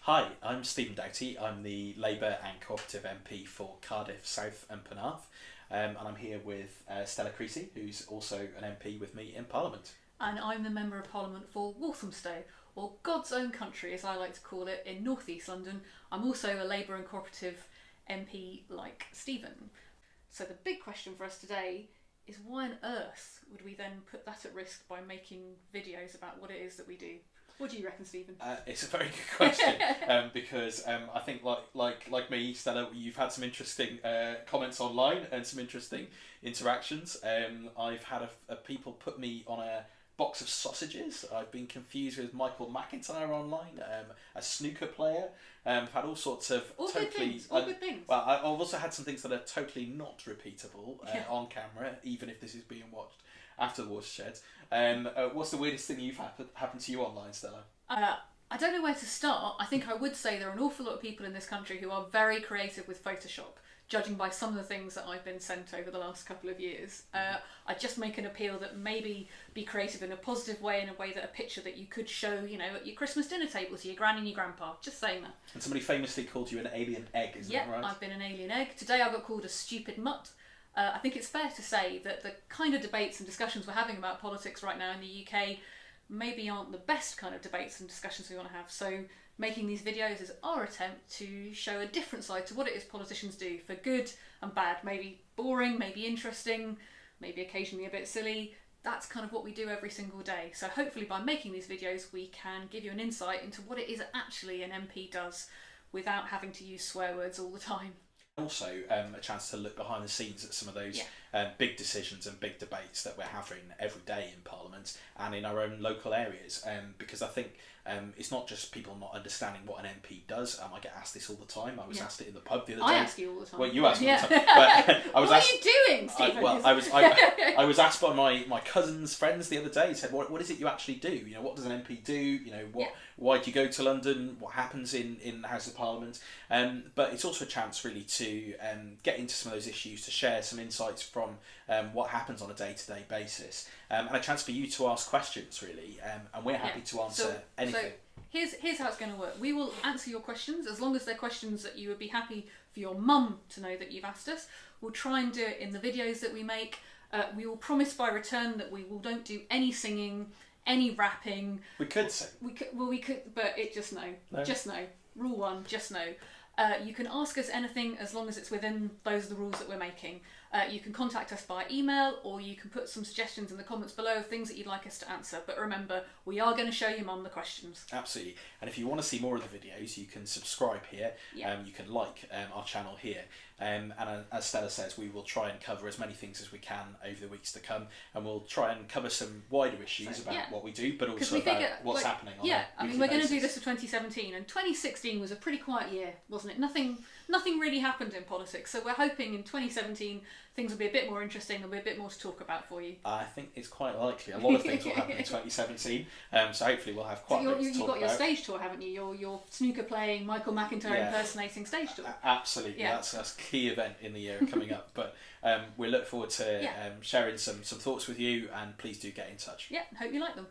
Hi, I'm Stephen Doughty. I'm the Labour and Cooperative MP for Cardiff South and Penarth, and I'm here with Stella Creasy, who's also an MP with me in Parliament. And I'm the Member of Parliament for Walthamstow, or God's own country as I like to call it, in North East London. I'm also a Labour and Cooperative MP like Stephen. So the big question for us today is why on earth would we then put that at risk by making videos about what it is that we do? What do you reckon, Stephen? It's a very good question because I think like me, Stella, you've had some interesting comments online and some interesting interactions. I've had people put me on a box of sausages. I've been confused with Michael McIntyre online, a snooker player. I've had all sorts of all totally good things. All good things. Well, I've also had some things that are totally not repeatable on camera, even if this is being watched after the watershed. What's the weirdest thing you've happened to you online, Stella? I don't know where to start. I think I would say there are an awful lot of people in this country who are very creative with Photoshop, judging by some of the things that I've been sent over the last couple of years. I just make an appeal that maybe be creative in a positive way, in a way that a picture that you could show, at your Christmas dinner table to your granny and your grandpa. Just saying that. And somebody famously called you an alien egg, isn't that right? Yeah, I've been an alien egg. Today I got called a stupid mutt. I think it's fair to say that the kind of debates and discussions we're having about politics right now in the UK maybe aren't the best kind of debates and discussions we want to have. So making these videos is our attempt to show a different side to what it is politicians do, for good and bad. Maybe boring, maybe interesting, maybe occasionally a bit silly. That's kind of what we do every single day. So hopefully by making these videos we can give you an insight into what it is actually an MP does without having to use swear words all the time. Also a chance to look behind the scenes at some of those big decisions and big debates that we're having every day in Parliament and in our own local areas, because I think it's not just people not understanding what an MP does. I get asked this all the time. I was asked it in the pub the other day. I ask you all the time. Well, you ask me all the time. But I was what asked, are you doing, Stephen? I was asked by my cousin's friends the other day. He said, "What is it you actually do? What does an MP do? Why do you go to London? What happens in the House of Parliament?" But it's also a chance really to get into some of those issues, to share some insights from what happens on a day-to-day basis, and a chance for you to ask questions really, and we're happy to answer anything. So here's how it's going to work. We will answer your questions as long as they're questions that you would be happy for your mum to know that you've asked us. We'll try and do it in the videos that we make. We will promise by return that we don't do any singing, any rapping. We could sing. We could, but just no. Just no. Rule 1, just no. You can ask us anything as long as it's within those are the rules that we're making. You can contact us by email, or you can put some suggestions in the comments below of things that you'd like us to answer. But remember, we are going to show your mum the questions. Absolutely. And if you want to see more of the videos, you can subscribe here. You can like our channel here. And as Stella says, we will try and cover as many things as we can over the weeks to come, and we'll try and cover some wider issues about what we do, but also about what's happening on a weekly we're going to basis. do this for 2017, and 2016 was a pretty quiet year, wasn't it? Nothing really happened in politics, so we're hoping in 2017 things will be a bit more interesting, there'll be a bit more to talk about for you. I think it's quite likely. A lot of things will happen in 2017, so hopefully we'll have quite a bit to talk about. You've got your stage tour, haven't you? Your snooker playing, Michael McIntyre impersonating stage tour. Absolutely, that's a key event in the year coming up. But we look forward to sharing some thoughts with you, and please do get in touch. Yeah, hope you like them.